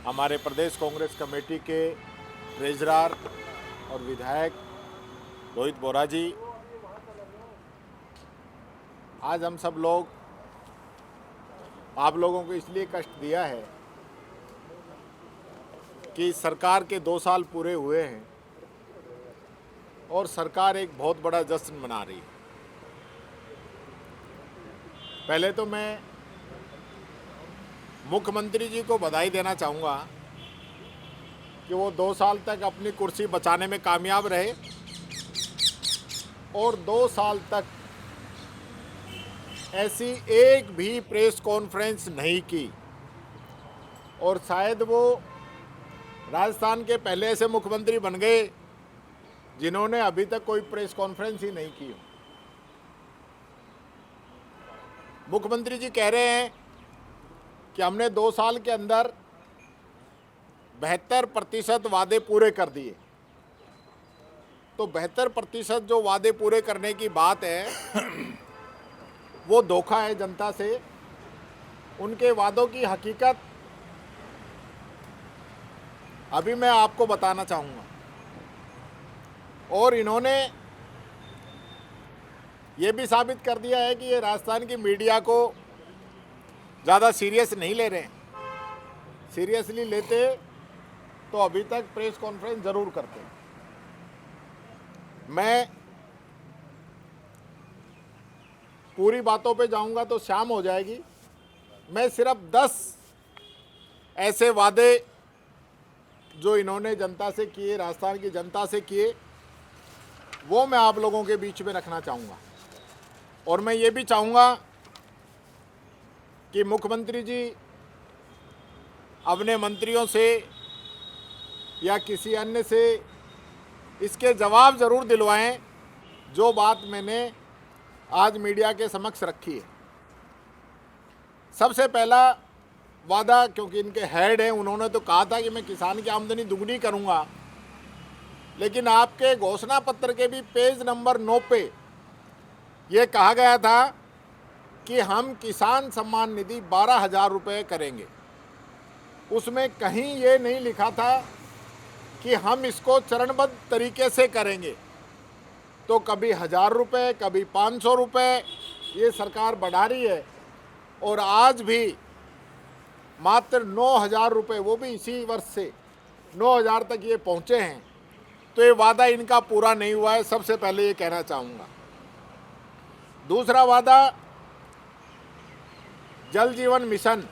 हमारे प्रदेश कांग्रेस कमेटी के ट्रेजरर और विधायक रोहित बोरा जी, आज हम सब लोग आप लोगों को इसलिए कष्ट दिया है कि सरकार के 2 साल पूरे हुए हैं और सरकार एक बहुत बड़ा जश्न मना रही है। पहले तो मैं मुख्यमंत्री जी को बधाई देना चाहूँगा कि वो 2 साल तक अपनी कुर्सी बचाने में कामयाब रहे और 2 साल तक ऐसी एक भी प्रेस कॉन्फ्रेंस नहीं की। और शायद वो राजस्थान के पहले ऐसे मुख्यमंत्री बन गए जिन्होंने अभी तक कोई प्रेस कॉन्फ्रेंस ही नहीं की। मुख्यमंत्री जी कह रहे हैं कि हमने 2 साल के अंदर 72% वादे पूरे कर दिए। तो 72% जो वादे पूरे करने की बात है वो धोखा है जनता से। उनके वादों की हकीकत अभी मैं आपको बताना चाहूँगा। और इन्होंने ये भी साबित कर दिया है कि ये राजस्थान की मीडिया को ज़्यादा सीरियस नहीं ले रहे हैं। सीरियसली लेते तो अभी तक प्रेस कॉन्फ्रेंस ज़रूर करते। मैं पूरी बातों पे जाऊंगा तो शाम हो जाएगी। मैं सिर्फ 10 ऐसे वादे जो इन्होंने जनता से किए, राजस्थान की जनता से किए, वो मैं आप लोगों के बीच में रखना चाहूँगा। और मैं ये भी चाहूँगा कि मुख्यमंत्री जी अपने मंत्रियों से या किसी अन्य से इसके जवाब ज़रूर दिलवाएं जो बात मैंने आज मीडिया के समक्ष रखी है। सबसे पहला वादा, क्योंकि इनके हेड हैं, उन्होंने तो कहा था कि मैं किसान की आमदनी दुगनी करूंगा, लेकिन आपके घोषणा पत्र के भी पेज नंबर 9 पे ये कहा गया था कि हम किसान सम्मान निधि 12,000 रुपये करेंगे। उसमें कहीं ये नहीं लिखा था कि हम इसको चरणबद्ध तरीके से करेंगे। तो कभी 1,000 रुपये, कभी 500 रुपये ये सरकार बढ़ा रही है और आज भी मात्र 9,000 रुपये, वो भी इसी वर्ष से 9,000 तक ये पहुँचे हैं। तो ये वादा इनका पूरा नहीं हुआ है, सबसे पहले ये कहना चाहूँगा। दूसरा वादा, जल जीवन मिशन,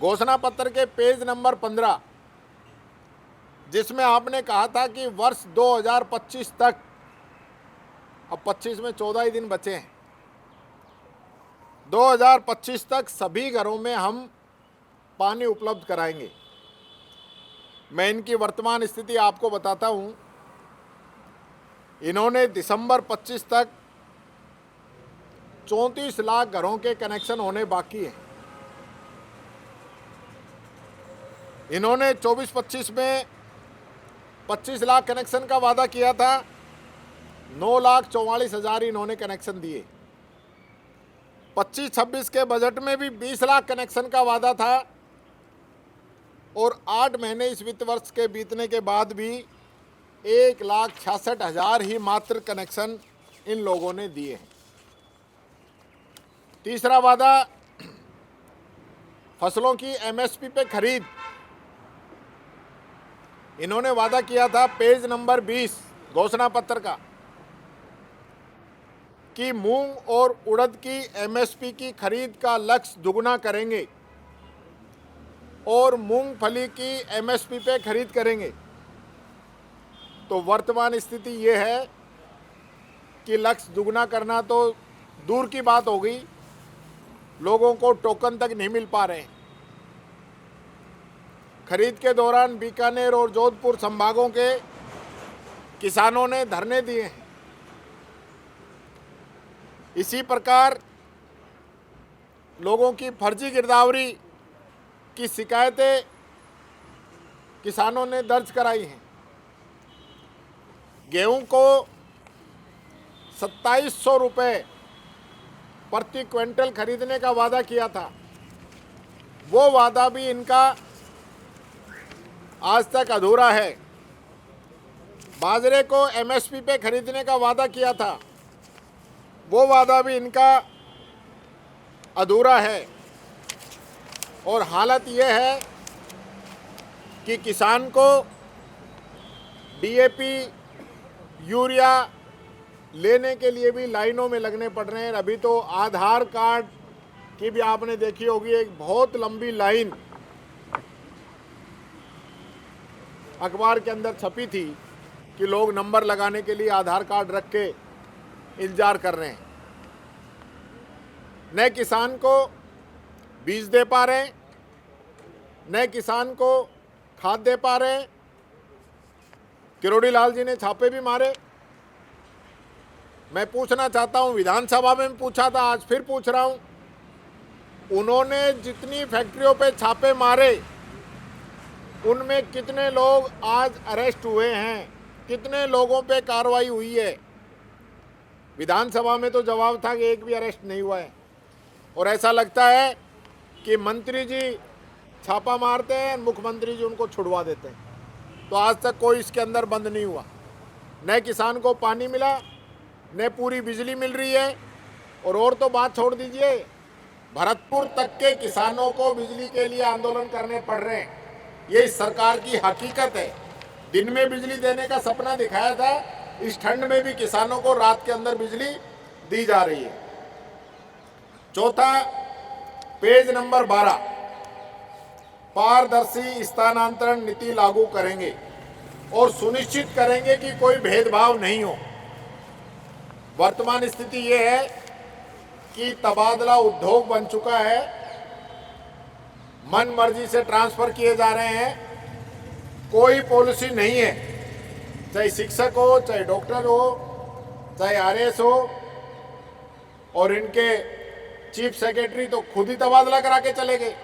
घोषणा पत्र के पेज नंबर 15, जिसमें आपने कहा था कि वर्ष 2025 तक, अब 25 में 14 ही दिन बचे हैं, 2025 तक सभी घरों में हम पानी उपलब्ध कराएंगे। मैं इनकी वर्तमान स्थिति आपको बताता हूं। इन्होंने दिसंबर 25 तक 34 लाख घरों के कनेक्शन होने बाकी हैं। इन्होंने 24-25 में 25 लाख कनेक्शन का वादा किया था, 9,44,000 इन्होंने कनेक्शन दिए। 25-26 के बजट में भी 20 लाख कनेक्शन का वादा था और 8 महीने इस वित्त वर्ष के बीतने के बाद भी 1,66,000 ही मात्र कनेक्शन इन लोगों ने दिए हैं। तीसरा वादा, फसलों की एमएसपी पे खरीद। इन्होंने वादा किया था पेज नंबर 20 घोषणा पत्र का कि मूंग और उड़द की एमएसपी की खरीद का लक्ष्य दुगना करेंगे और मूंगफली की एमएसपी पे खरीद करेंगे। तो वर्तमान स्थिति ये है कि लक्ष्य दुगना करना तो दूर की बात हो गई, लोगों को टोकन तक नहीं मिल पा रहे हैं। खरीद के दौरान बीकानेर और जोधपुर संभागों के किसानों ने धरने दिए हैं। इसी प्रकार लोगों की फर्जी गिरदावरी की शिकायतें किसानों ने दर्ज कराई हैं। गेहूं को 2700 रुपये प्रति क्विंटल खरीदने का वादा किया था, वो वादा भी इनका आज तक अधूरा है। बाजरे को एमएसपी पे खरीदने का वादा किया था, वो वादा भी इनका अधूरा है। और हालत ये है कि किसान को डीएपी, यूरिया लेने के लिए भी लाइनों में लगने पड़ रहे हैं। अभी तो आधार कार्ड की भी आपने देखी होगी, एक बहुत लंबी लाइन अखबार के अंदर छपी थी कि लोग नंबर लगाने के लिए आधार कार्ड रख के इंतजार कर रहे हैं। न किसान को बीज दे पा रहे हैं, न किसान को खाद दे पा रहे हैं। किरोड़ी लाल जी ने छापे भी मारे। मैं पूछना चाहता हूं, विधानसभा में पूछा था, आज फिर पूछ रहा हूं, उन्होंने जितनी फैक्ट्रियों पे छापे मारे उनमें कितने लोग आज अरेस्ट हुए हैं, कितने लोगों पे कार्रवाई हुई है? विधानसभा में तो जवाब था कि एक भी अरेस्ट नहीं हुआ है। और ऐसा लगता है कि मंत्री जी छापा मारते हैं, मुख्यमंत्री जी उनको छुड़वा देते हैं। तो आज तक कोई इसके अंदर बंद नहीं हुआ। न किसान को पानी मिला, न पूरी बिजली मिल रही है। और तो बात छोड़ दीजिए, भरतपुर तक के किसानों को बिजली के लिए आंदोलन करने पड़ रहे हैं। ये इस सरकार की हकीकत है। दिन में बिजली देने का सपना दिखाया था, इस ठंड में भी किसानों को रात के अंदर बिजली दी जा रही है। चौथा, पेज नंबर 12, पारदर्शी स्थानांतरण नीति लागू करेंगे और सुनिश्चित करेंगे कि कोई भेदभाव नहीं हो। वर्तमान स्थिति ये है कि तबादला उद्योग बन चुका है, मन मर्जी से ट्रांसफर किए जा रहे हैं, कोई पॉलिसी नहीं है। चाहे शिक्षक हो, चाहे डॉक्टर हो, चाहे आरएस हो, और इनके चीफ सेक्रेटरी तो खुद ही तबादला करा के चले गए।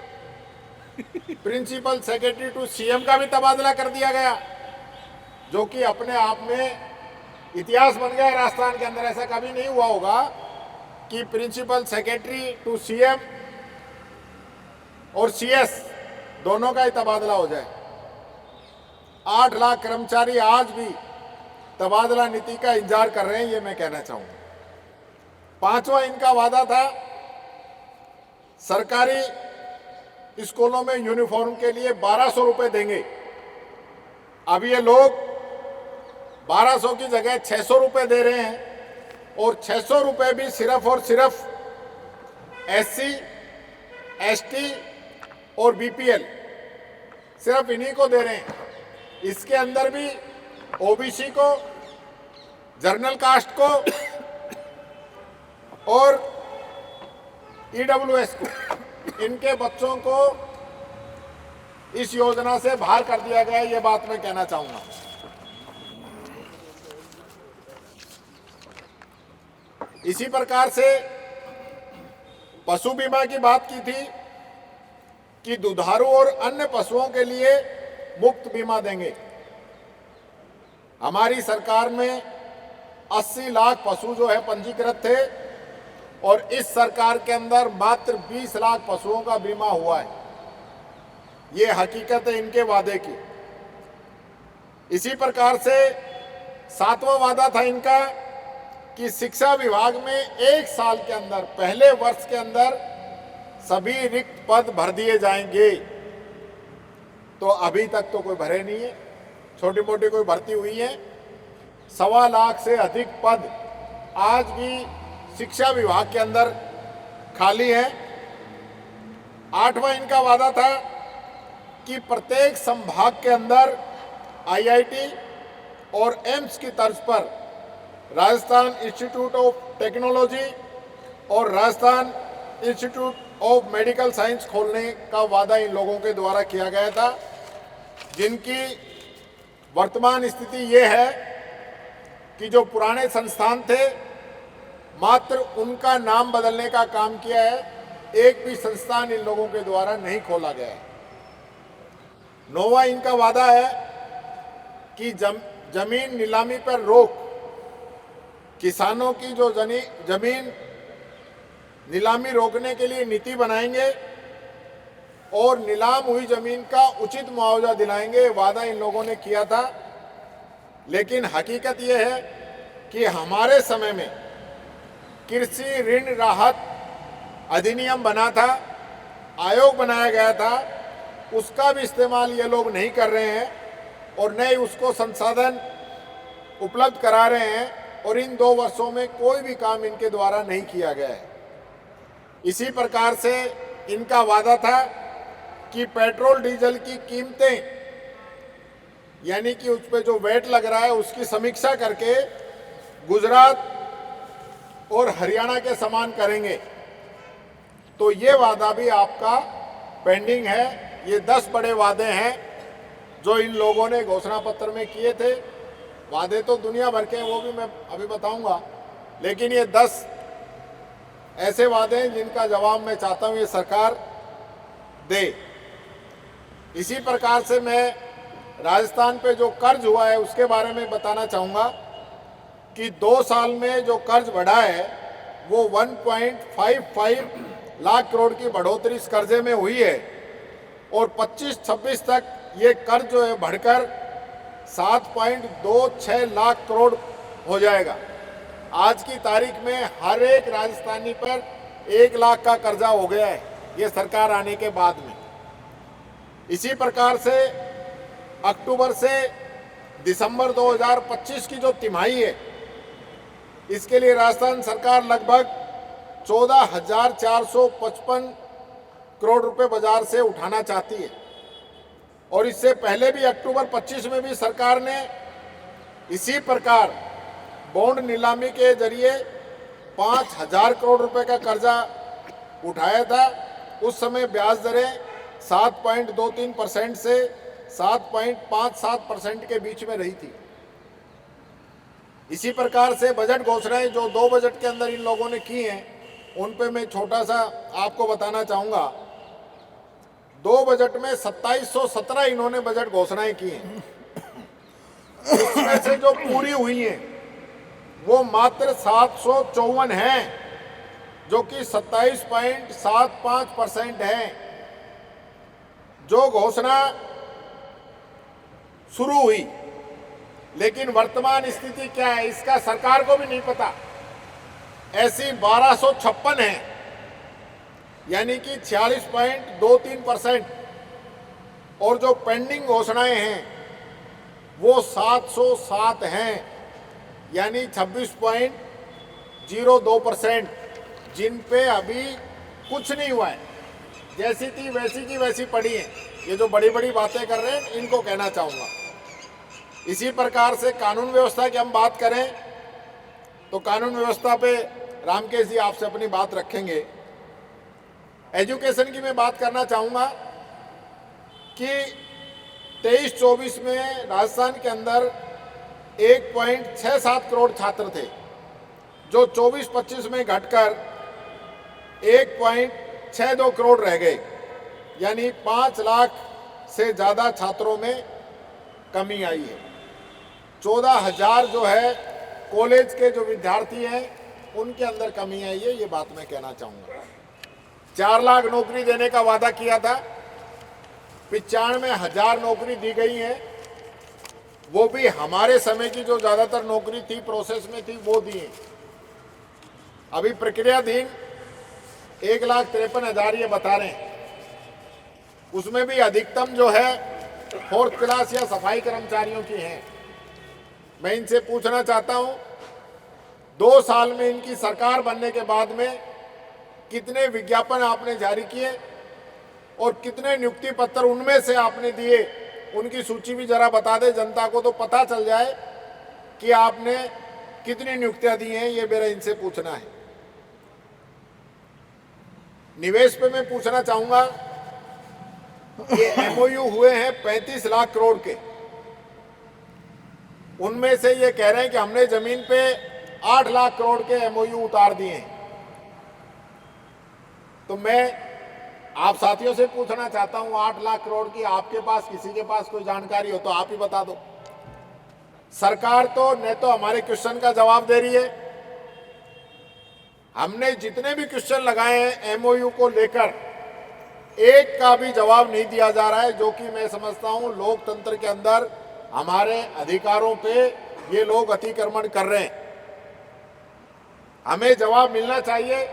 प्रिंसिपल सेक्रेटरी टू सीएम का भी तबादला कर दिया गया, जो कि अपने आप में इतिहास बन गया राजस्थान के अंदर। ऐसा कभी नहीं हुआ होगा कि प्रिंसिपल सेक्रेटरी टू सीएम और सीएस दोनों का ही तबादला हो जाए। 8 लाख कर्मचारी आज भी तबादला नीति का इंतजार कर रहे हैं, ये मैं कहना चाहूंगा। पांचवा इनका वादा था, सरकारी स्कूलों में यूनिफॉर्म के लिए 1200 रुपए देंगे। अब ये लोग 1200 की जगह 600 रुपए दे रहे हैं, और 600 रुपए भी सिर्फ और सिर्फ एससी, एसटी और बीपीएल, सिर्फ इन्हीं को दे रहे हैं। इसके अंदर भी ओबीसी को, जनरल कास्ट को और ईडब्ल्यूएस को, इनके बच्चों को इस योजना से बाहर कर दिया गया। ये बात मैं कहना चाहूंगा। इसी प्रकार से पशु बीमा की बात की थी कि दुधारू और अन्य पशुओं के लिए मुफ्त बीमा देंगे। हमारी सरकार में 80 लाख पशु जो है पंजीकृत थे, और इस सरकार के अंदर मात्र 20 लाख पशुओं का बीमा हुआ है। ये हकीकत है इनके वादे की। इसी प्रकार से 7वां वादा था इनका कि शिक्षा विभाग में 1 साल के अंदर, पहले वर्ष के अंदर सभी रिक्त पद भर दिए जाएंगे। तो अभी तक तो कोई भरे नहीं है, छोटी मोटी कोई भर्ती हुई है। 1.25 लाख से अधिक पद आज भी शिक्षा विभाग के अंदर खाली है। 8वां इनका वादा था कि प्रत्येक संभाग के अंदर आईआईटी और एम्स की तर्ज पर राजस्थान इंस्टीट्यूट ऑफ टेक्नोलॉजी और Rajasthan institute of medical science खोलने का वादा इन लोगों के द्वारा किया गया था, जिनकी वर्तमान स्थिति ये है कि जो पुराने संस्थान थे, मात्र उनका नाम बदलने का काम किया है। एक भी संस्थान इन लोगों के द्वारा नहीं खोला गया है। 9वां इनका वादा है कि जमीन नीलामी पर रोक, किसानों की जो जमीन नीलामी रोकने के लिए नीति बनाएंगे और नीलाम हुई जमीन का उचित मुआवजा दिलाएंगे, वादा इन लोगों ने किया था। लेकिन हकीकत यह है कि हमारे समय में कृषि ऋण राहत अधिनियम बना था, आयोग बनाया गया था, उसका भी इस्तेमाल ये लोग नहीं कर रहे हैं और न ही उसको संसाधन उपलब्ध करा रहे हैं, और इन 2 वर्षों में कोई भी काम इनके द्वारा नहीं किया गया है। इसी प्रकार से इनका वादा था कि पेट्रोल डीजल की कीमतें, यानी कि उस पर जो वैट लग रहा है, उसकी समीक्षा करके गुजरात और हरियाणा के समान करेंगे। तो ये वादा भी आपका पेंडिंग है। ये 10 बड़े वादे हैं जो इन लोगों ने घोषणा पत्र में किए थे। वादे तो दुनिया भर के हैं, वो भी मैं अभी बताऊंगा, लेकिन ये 10 ऐसे वादे हैं जिनका जवाब मैं चाहता हूं ये सरकार दे। इसी प्रकार से मैं राजस्थान पे जो कर्ज हुआ है उसके बारे में बताना चाहूँगा कि 2 साल में जो कर्ज बढ़ा है वो 1.55 लाख करोड़ की बढ़ोतरी इस कर्जे में हुई है, और 25-26 तक ये कर्ज जो है बढ़कर 7.26 लाख करोड़ हो जाएगा। आज की तारीख में हर एक राजस्थानी पर 1 लाख का कर्जा हो गया है ये सरकार आने के बाद में। इसी प्रकार से अक्टूबर से दिसंबर 2025 की जो तिमाही है, इसके लिए राजस्थान सरकार लगभग 14,455 करोड़ रुपए बाजार से उठाना चाहती है। और इससे पहले भी अक्टूबर 25 में भी सरकार ने इसी प्रकार बॉन्ड नीलामी के जरिए 5,000 करोड़ रुपए का कर्जा उठाया था। उस समय ब्याज दरें 7.23% से 7.57% के बीच में रही थी। इसी प्रकार से बजट घोषणाएं जो 2 बजट के अंदर इन लोगों ने की हैं, उन पे मैं छोटा सा आपको बताना चाहूँगा। 2 बजट में 2717 इन्होंने बजट घोषणाएं की हैं। उसमें से जो पूरी हुई हैं वो मात्र 754 हैं, जो कि 27.75% है। जो घोषणा शुरू हुई, लेकिन वर्तमान स्थिति क्या है इसका सरकार को भी नहीं पता। ऐसी 1256 है, यानी कि 46.23%, और जो पेंडिंग घोषणाएं हैं वो 707 हैं, यानी 26.02%, जिन पे अभी कुछ नहीं हुआ है। जैसी थी वैसी की वैसी पड़ी है। ये जो बड़ी बड़ी बातें कर रहे हैं इनको कहना चाहूँगा। इसी प्रकार से कानून व्यवस्था की हम बात करें तो कानून व्यवस्था पे रामकेश जी आपसे अपनी बात रखेंगे। एजुकेशन की मैं बात करना चाहूँगा कि 23-24 में राजस्थान के अंदर 1.67 करोड़ छात्र थे, जो 24-25 में घटकर 1.62 करोड़ रह गए, यानी 5 लाख से ज़्यादा छात्रों में कमी आई है। 14,000 जो है कॉलेज के जो विद्यार्थी हैं उनके अंदर कमी आई है, ये बात मैं कहना चाहूँगा। 4 लाख नौकरी देने का वादा किया था, 95,000 नौकरी दी गई है। वो भी हमारे समय की जो ज़्यादातर नौकरी थी प्रोसेस में थी वो दी है। अभी प्रक्रियाधीन 1,53,000 ये बता रहे हैं। उसमें भी अधिकतम जो है 4th क्लास या सफाई कर्मचारियों की है। मैं इनसे पूछना चाहता हूं, 2 साल में इनकी सरकार बनने के बाद में कितने विज्ञापन आपने जारी किए और कितने नियुक्ति पत्र उनमें से आपने दिए, उनकी सूची भी जरा बता दे जनता को, तो पता चल जाए कि आपने कितनी नियुक्तियां दी हैं। ये मेरा इनसे पूछना है। निवेश पे मैं पूछना चाहूंगा, ये एमओयू हुए हैं 35 लाख करोड़ के, उनमें से ये कह रहे हैं कि हमने जमीन पे 8 लाख करोड़ के एमओयू उतार दिए हैं। तो मैं आप साथियों से पूछना चाहता हूं, 8 लाख करोड़ की आपके पास किसी के पास कोई जानकारी हो तो आप ही बता दो। सरकार तो न तो हमारे क्वेश्चन का जवाब दे रही है, हमने जितने भी क्वेश्चन लगाए हैं एमओयू को लेकर एक का भी जवाब नहीं दिया जा रहा है, जो कि मैं समझता हूं लोकतंत्र के अंदर हमारे अधिकारों पे ये लोग अतिक्रमण कर रहे हैं। हमें जवाब मिलना चाहिए।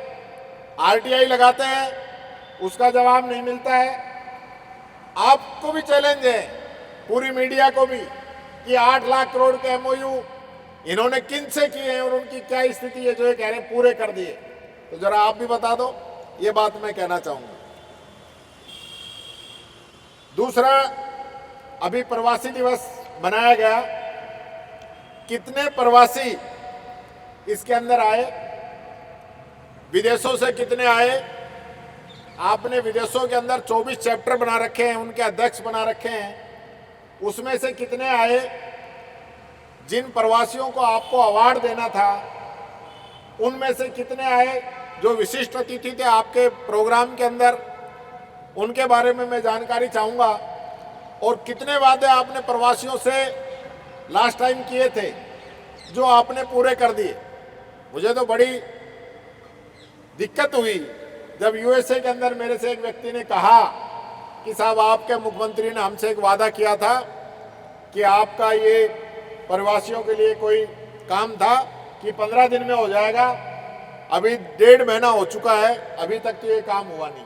आरटीआई लगाते हैं, उसका जवाब नहीं मिलता है। आपको भी चैलेंज है, पूरी मीडिया को भी, कि 8 लाख करोड़ के एमओयू इन्होंने किन से किए हैं और उनकी क्या स्थिति है जो ये कह रहे हैं पूरे कर दिए। तो जरा आप भी बता दो, ये बात मैं कहना चाहूंगा। दूसरा, अभी प्रवासी दिवस मनाया गया, कितने प्रवासी इसके अंदर आए, विदेशों से कितने आए? आपने विदेशों के अंदर 24 चैप्टर बना रखे हैं, उनके अध्यक्ष बना रखे हैं। उसमें से कितने आए? जिन प्रवासियों को आपको अवार्ड देना था, उनमें से कितने आए जो विशिष्ट अतिथि थे आपके प्रोग्राम के अंदर? उनके बारे में मैं जानकारी चाहूँगा। और कितने वादे आपने प्रवासियों से लास्ट टाइम किए थे जो आपने पूरे कर दिए? मुझे तो बड़ी दिक्कत हुई जब यूएसए के अंदर मेरे से एक व्यक्ति ने कहा कि साहब, आपके मुख्यमंत्री ने हमसे एक वादा किया था कि आपका ये प्रवासियों के लिए कोई काम था कि 15 दिन में हो जाएगा। अभी 1.5 महीना हो चुका है, अभी तक तो ये काम हुआ नहीं।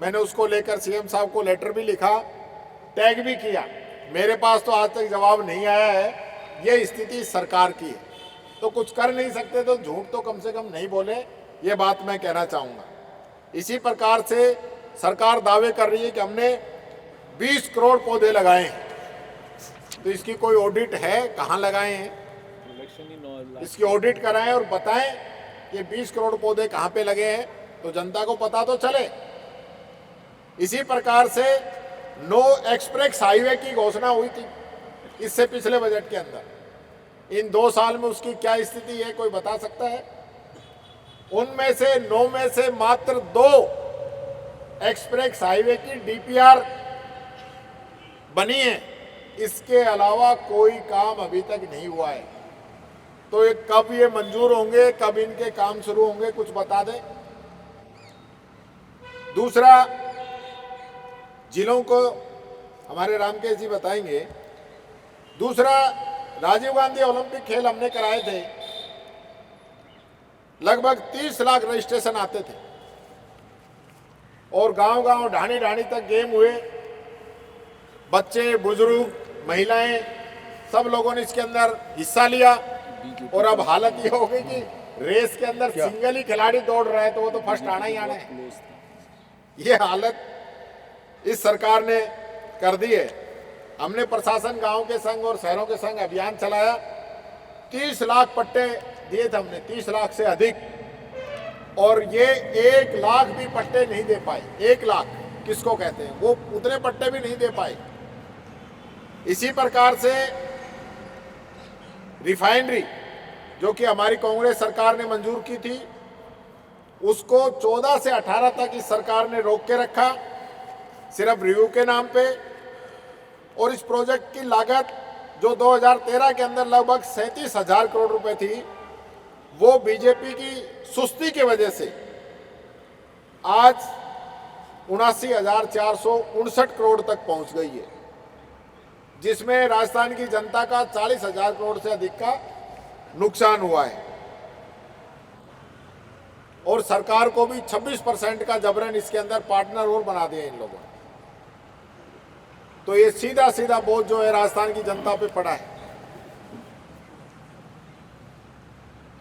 मैंने उसको लेकर सीएम साहब को लेटर भी लिखा, टैग भी किया। मेरे पास तो आज तक जवाब नहीं आया है। ये स्थिति सरकार की है, तो कुछ कर नहीं सकते तो झूठ तो कम से कम नहीं बोले, ये बात मैं कहना चाहूँगा। इसी प्रकार से सरकार दावे कर रही है कि हमने 20 करोड़ पौधे लगाए हैं, तो इसकी कोई ऑडिट है? कहाँ लगाए हैं? इसकी ऑडिट कराएं और बताएं कि 20 करोड़ पौधे कहाँ पे लगे हैं, तो जनता को पता तो चले। इसी प्रकार से नो एक्सप्रेस हाईवे की घोषणा हुई थी इससे पिछले बजट के अंदर। इन 2 साल में उसकी क्या स्थिति है, कोई बता सकता है? उनमें से 9 में से मात्र 2 एक्सप्रेस हाईवे की डीपीआर बनी है। इसके अलावा कोई काम अभी तक नहीं हुआ है। तो ये कब ये मंजूर होंगे, कब इनके काम शुरू होंगे, कुछ बता दें। दूसरा, जिलों को हमारे रामकेश जी बताएंगे। दूसरा, राजीव गांधी ओलंपिक खेल हमने कराए थे, लगभग 30 लाख रजिस्ट्रेशन आते थे और गांव-गांव, ढाणी-ढाणी तक गेम हुए। बच्चे, बुजुर्ग, महिलाएं, सब लोगों ने इसके अंदर हिस्सा लिया। और अब हालत ये हो गई कि रेस के अंदर सिंगल ही खिलाड़ी दौड़ रहे हैं, तो वो तो फर्स्ट आना ही आना है। ये हालत इस सरकार ने कर दी है। हमने प्रशासन, गांव के संघ और शहरों के संघ अभियान चलाया। 30 लाख पट्टे दिए थे हमने, 30 लाख से अधिक, और ये 1 लाख भी पट्टे नहीं दे पाए। 1 लाख किसको कहते हैं, वो उतने पट्टे भी नहीं दे पाए। इसी प्रकार से रिफाइनरी, जो कि हमारी कांग्रेस सरकार ने मंजूर की थी, उसको 14 से 18 तक इस सरकार ने रोक के रखा, सिर्फ रिव्यू के नाम पे। और इस प्रोजेक्ट की लागत जो 2013 के अंदर लगभग 37,000 करोड़ रुपए थी, वो बीजेपी की सुस्ती की वजह से आज 79,459 करोड़ तक पहुंच गई है, जिसमें राजस्थान की जनता का 40,000 करोड़ से अधिक का नुकसान हुआ है। और सरकार को भी 26% का जबरन इसके अंदर पार्टनर और बना दिया इन लोगों ने। तो ये सीधा सीधा बोझ जो है राजस्थान की जनता पे पड़ा है।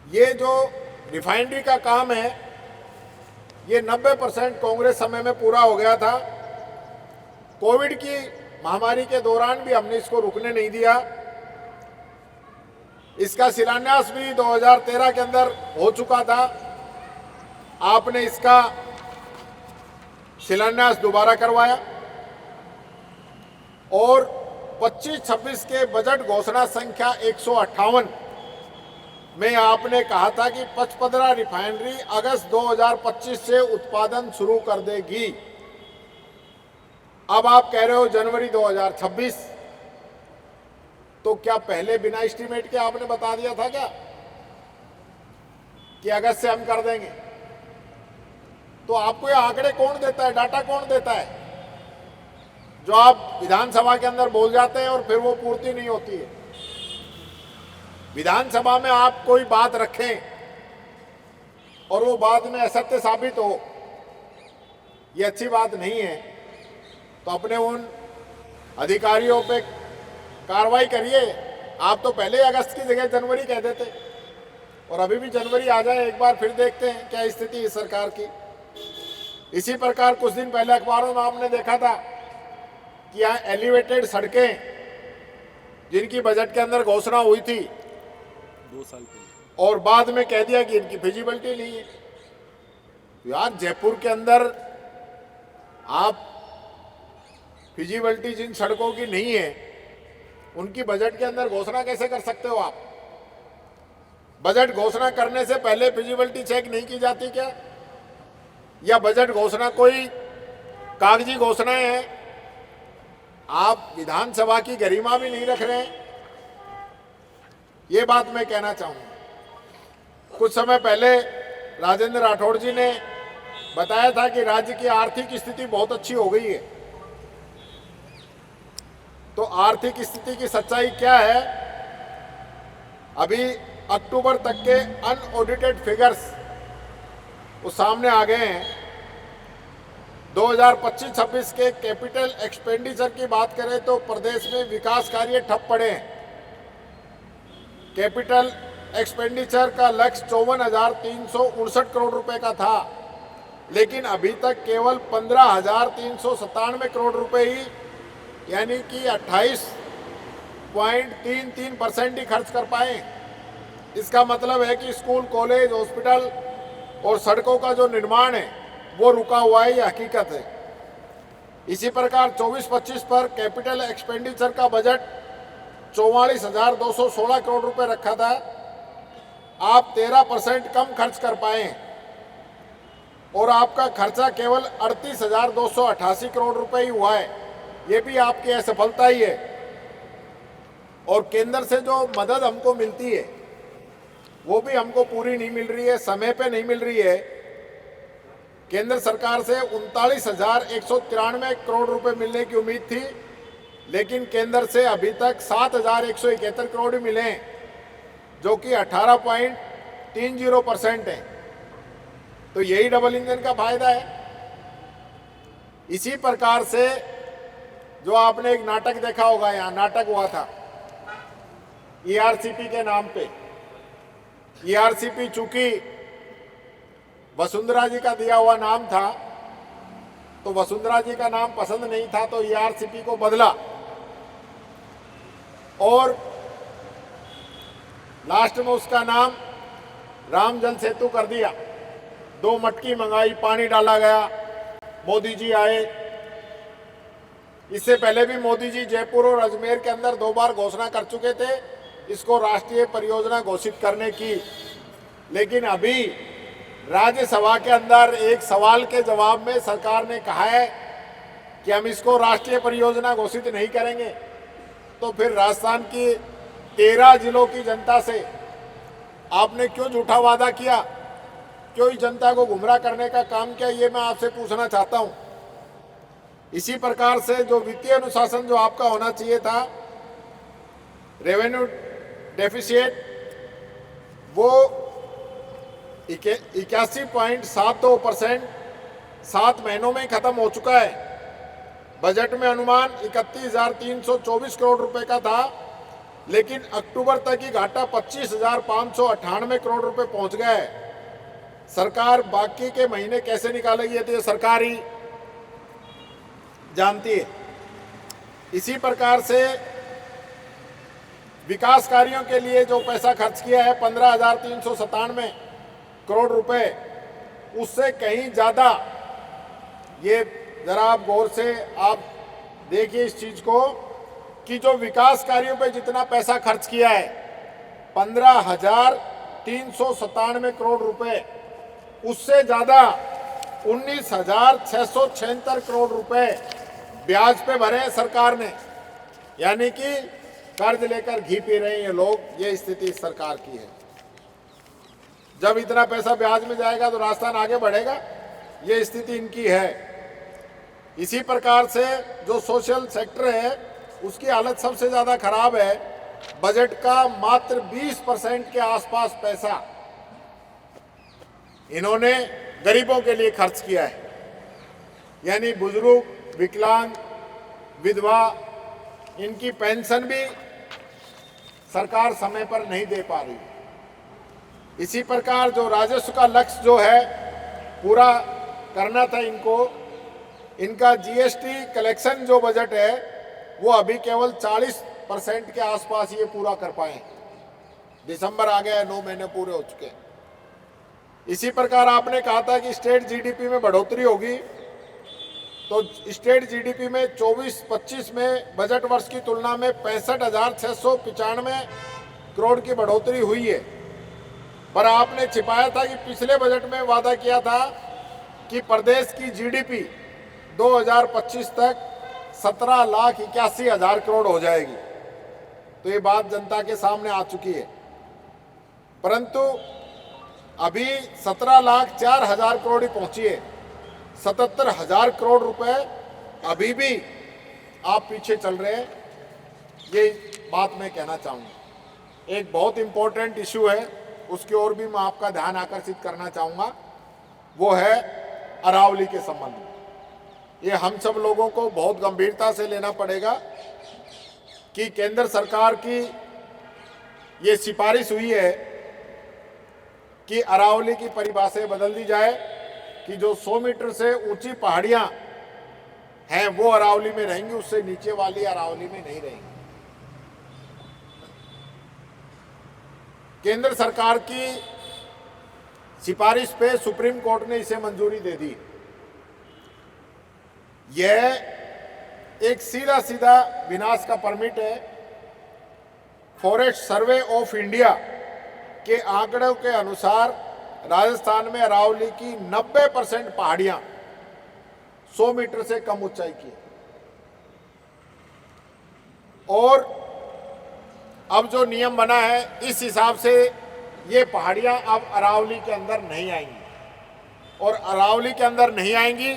ये जो रिफाइनरी का काम है, ये 90% कांग्रेस समय में पूरा हो गया था। कोविड की महामारी के दौरान भी हमने इसको रुकने नहीं दिया। इसका शिलान्यास भी 2013 के अंदर हो चुका था। आपने इसका शिलान्यास दोबारा करवाया और 25-26 के बजट घोषणा संख्या 158 में आपने कहा था कि 15 रिफाइनरी अगस्त 2025 से उत्पादन शुरू कर देगी। अब आप कह रहे हो जनवरी 2026। तो क्या पहले बिना एस्टीमेट के आपने बता दिया था क्या कि अगस्त से हम कर देंगे? तो आपको ये आंकड़े कौन देता है, डाटा कौन देता है? जो आप विधानसभा के अंदर बोल जाते हैं और फिर वो पूर्ति नहीं होती है। विधानसभा में आप कोई बात रखें और वो बाद में असत्य साबित हो, ये अच्छी बात नहीं है। तो अपने उन अधिकारियों पे कार्रवाई करिए। आप तो पहले अगस्त की जगह जनवरी कह देते, और अभी भी जनवरी आ जाए एक बार, फिर देखते हैं क्या स्थिति है सरकार की। इसी प्रकार कुछ दिन पहले अखबारों में आपने देखा था कि यहाँ एलिवेटेड सड़कें जिनकी बजट के अंदर घोषणा हुई थी 2 साल पहले, और बाद में कह दिया कि इनकी फिजिबिलिटी नहीं है। यार जयपुर के अंदर आप फिजिबिलिटी जिन सड़कों की नहीं है उनकी बजट के अंदर घोषणा कैसे कर सकते हो आप? बजट घोषणा करने से पहले फिजिबिलिटी चेक नहीं की जाती क्या? या बजट घोषणा कोई कागजी घोषणाएं हैं? आप विधानसभा की गरिमा भी नहीं रख रहे हैं। ये बात मैं कहना चाहूंगा। कुछ समय पहले राजेंद्र राठौड़ जी ने बताया था कि राज्य की आर्थिक स्थिति बहुत अच्छी हो गई है। तो आर्थिक स्थिति की सच्चाई क्या है? अभी अक्टूबर तक के अनऑडिटेड फिगर्स वो सामने आ गए हैं। 2025-26 के कैपिटल एक्सपेंडिचर की बात करें तो प्रदेश में विकास कार्य ठप पड़े हैं। कैपिटल एक्सपेंडिचर का लक्ष्य 54,359 करोड़ रुपए का था, लेकिन अभी तक केवल 15,397 करोड़ रुपए ही, यानी कि 28.33% ही खर्च कर पाए। इसका मतलब है कि स्कूल, कॉलेज, हॉस्पिटल और सड़कों का जो निर्माण है वो रुका हुआ है, ये हकीकत है। इसी प्रकार 24-25 पर कैपिटल एक्सपेंडिचर का बजट 44,216 करोड़ रुपए रखा था। आप 13% कम खर्च कर पाए और आपका खर्चा केवल 38,288 करोड़ रुपए ही हुआ है। ये भी आपकी असफलता ही है। और केंद्र से जो मदद हमको मिलती है वो भी हमको पूरी नहीं मिल रही है, समय पे नहीं मिल रही है। केंद्र सरकार से 39,193 करोड़ रुपए मिलने की उम्मीद थी, लेकिन केंद्र से अभी तक 7,171 करोड़ ही मिले हैं, जो कि 18.30% है। तो यही डबल इंजन का फायदा है। इसी प्रकार से जो आपने एक नाटक देखा होगा, यहाँ नाटक हुआ था ईआरसीपी के नाम पे। ईआरसीपी चूंकि वसुंधरा जी का दिया हुआ नाम था, तो वसुंधरा जी का नाम पसंद नहीं था, तो ईआरसीपी को बदला और लास्ट में उसका नाम राम जल सेतु कर दिया। 2 मटकी मंगाई, पानी डाला गया, मोदी जी आए। इससे पहले भी मोदी जी जयपुर और अजमेर के अंदर 2 बार घोषणा कर चुके थे इसको राष्ट्रीय परियोजना घोषित करने की, लेकिन अभी राज्यसभा के अंदर एक सवाल के जवाब में सरकार ने कहा है कि हम इसको राष्ट्रीय परियोजना घोषित नहीं करेंगे। तो फिर राजस्थान की 13 जिलों की जनता से आपने क्यों झूठा वादा किया, क्यों इस जनता को गुमराह करने का काम किया, ये मैं आपसे पूछना चाहता हूं। इसी प्रकार से जो वित्तीय अनुशासन जो आपका होना चाहिए था, रेवेन्यू डेफिसिट वो 81.72% 7 महीनों में खत्म हो चुका है। बजट में अनुमान 31,324 करोड़ रुपए का था, लेकिन अक्टूबर तक ही घाटा 25,598 करोड़ रुपए पहुंच गया है। सरकार बाकी के महीने कैसे निकालेगी ये तो सरकार ही जानती है। इसी प्रकार से विकास कार्यों के लिए जो पैसा खर्च किया है 15,397 करोड़ रुपए, उससे कहीं ज़्यादा, ये जरा आप गौर से आप देखिए इस चीज़ को, कि जो विकास कार्यों पे जितना पैसा खर्च किया है 15,397 करोड़ रुपए, उससे ज़्यादा 19,676 करोड़ रुपए ब्याज पे भरे सरकार ने। यानी कि कर्ज लेकर घी पी रहे हैं ये लोग। ये स्थिति इस सरकार की है। जब इतना पैसा ब्याज में जाएगा तो राजस्थान आगे बढ़ेगा? ये स्थिति इनकी है। इसी प्रकार से जो सोशल सेक्टर है उसकी हालत सबसे ज़्यादा खराब है। बजट का मात्र 20% के आसपास पैसा इन्होंने गरीबों के लिए खर्च किया है, यानी बुजुर्ग, विकलांग, विधवा, इनकी पेंशन भी सरकार समय पर नहीं दे पा रही। इसी प्रकार जो राजस्व का लक्ष्य जो है पूरा करना था इनको, इनका जीएसटी कलेक्शन जो बजट है वो अभी केवल 40% के आसपास ये पूरा कर पाए। दिसंबर आ गया है, 9 महीने पूरे हो चुके हैं। इसी प्रकार आपने कहा था कि स्टेट जीडीपी में बढ़ोतरी होगी, तो स्टेट जीडीपी में 24-25 में बजट वर्ष की तुलना में 65,695 करोड़ की बढ़ोतरी हुई है। पर आपने छिपाया था कि पिछले बजट में वादा किया था कि प्रदेश की जीडीपी 2025 तक 17,81,000 करोड़ हो जाएगी। तो ये बात जनता के सामने आ चुकी है, परंतु अभी 17,04,000 करोड़ ही पहुंची है। 77,000 करोड़ रुपए अभी भी आप पीछे चल रहे हैं। ये बात मैं कहना चाहूँगा। एक बहुत इंपॉर्टेंट इशू है, उसकी ओर भी मैं आपका ध्यान आकर्षित करना चाहूँगा, वो है अरावली के संबंध में। ये हम सब लोगों को बहुत गंभीरता से लेना पड़ेगा कि केंद्र सरकार की ये सिफारिश हुई है कि अरावली की परिभाषा बदल दी जाए कि जो 100 मीटर से ऊंची पहाड़ियां हैं वो अरावली में रहेंगी, उससे नीचे वाली अरावली में नहीं रहेंगी। केंद्र सरकार की सिफारिश पे सुप्रीम कोर्ट ने इसे मंजूरी दे दी। यह एक सीधा सीधा विनाश का परमिट है। फॉरेस्ट सर्वे ऑफ इंडिया के आंकड़ों के अनुसार राजस्थान में अरावली की 90% पहाड़ियां 100 मीटर से कम ऊंचाई की है। और अब जो नियम बना है इस हिसाब से ये पहाड़ियां अब अरावली के अंदर नहीं आएंगी, और अरावली के अंदर नहीं आएंगी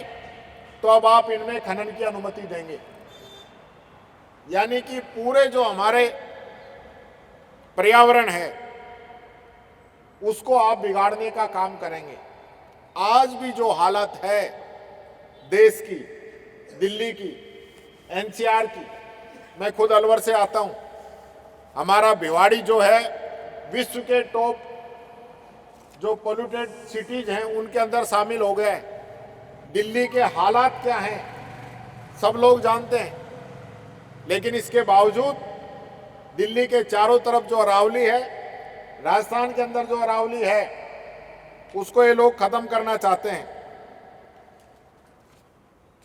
तो अब आप इनमें खनन की अनुमति देंगे, यानी कि पूरे जो हमारे पर्यावरण है उसको आप बिगाड़ने का काम करेंगे। आज भी जो हालत है देश की, दिल्ली की, एनसीआर की, मैं खुद अलवर से आता हूं, हमारा भिवाड़ी जो है विश्व के टॉप जो पोल्यूटेड सिटीज हैं उनके अंदर शामिल हो गए हैं। दिल्ली के हालात क्या हैं सब लोग जानते हैं, लेकिन इसके बावजूद दिल्ली के चारों तरफ जो अरावली है, राजस्थान के अंदर जो अरावली है, उसको ये लोग खत्म करना चाहते हैं।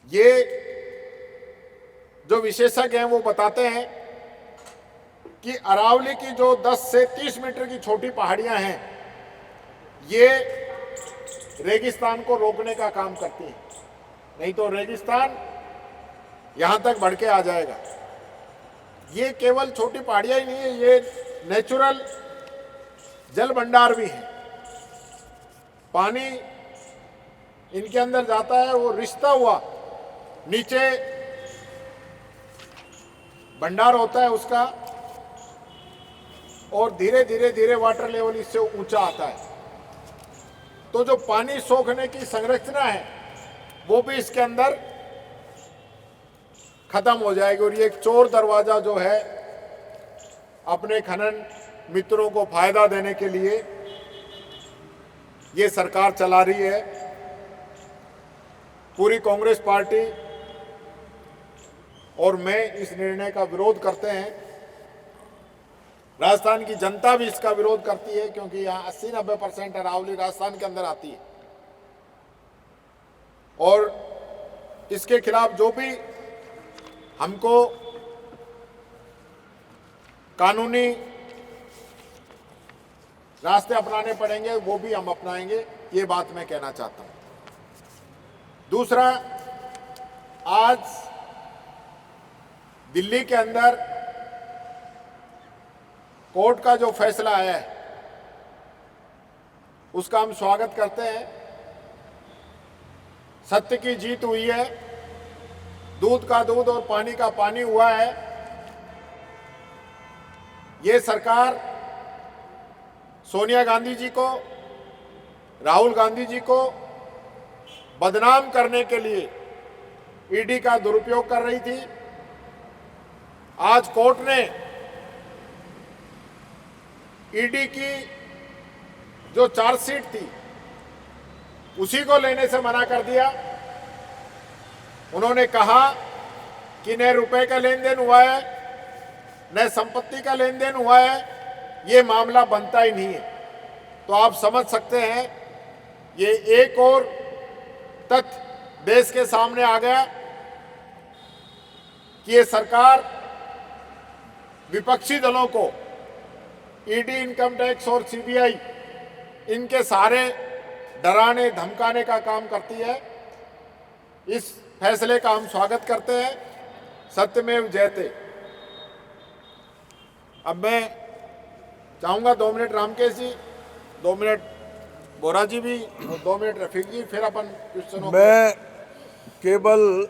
ये जो विशेषज्ञ हैं वो बताते हैं कि अरावली की जो 10 से 30 मीटर की छोटी पहाड़ियां हैं ये रेगिस्तान को रोकने का काम करती हैं, नहीं तो रेगिस्तान यहां तक बढ़ के आ जाएगा। ये केवल छोटी पहाड़ियां ही नहीं है, ये नेचुरल जल भंडार भी है। पानी इनके अंदर जाता है, वो रिश्ता हुआ नीचे भंडार होता है उसका, और धीरे धीरे धीरे वाटर लेवल इससे ऊंचा आता है। तो जो पानी सोखने की संरचना है वो भी इसके अंदर खत्म हो जाएगी। और ये एक चोर दरवाजा जो है अपने खनन मित्रों को फायदा देने के लिए ये सरकार चला रही है। पूरी कांग्रेस पार्टी और मैं इस निर्णय का विरोध करते हैं। राजस्थान की जनता भी इसका विरोध करती है, क्योंकि यहाँ 80-90% अरावली राजस्थान के अंदर आती है, और इसके खिलाफ जो भी हमको कानूनी रास्ते अपनाने पड़ेंगे वो भी हम अपनाएंगे, ये बात मैं कहना चाहता हूं। दूसरा, आज दिल्ली के अंदर कोर्ट का जो फैसला आया है उसका हम स्वागत करते हैं। सत्य की जीत हुई है, दूध का दूध और पानी का पानी हुआ है। ये सरकार सोनिया गांधी जी को, राहुल गांधी जी को बदनाम करने के लिए ईडी का दुरुपयोग कर रही थी। आज कोर्ट ने ईडी की जो चार्जशीट थी उसी को लेने से मना कर दिया। उन्होंने कहा कि न रुपए का लेन देन हुआ है, न संपत्ति का लेन देन हुआ है, ये मामला बनता ही नहीं है। तो आप समझ सकते हैं ये एक और तथ्य देश के सामने आ गया कि ये सरकार विपक्षी दलों को ईडी, इनकम टैक्स और सीबीआई इनके सारे डराने धमकाने का काम करती है। इस फैसले का हम स्वागत करते हैं। सत्यमेव जयते। अब मैं चाहूंगा 2 मिनट रामकेश जी, 2 मिनट बोरा जी भी और 2 मिनट रफीक जी, फिर अपन क्वेश्चनों मैं केवल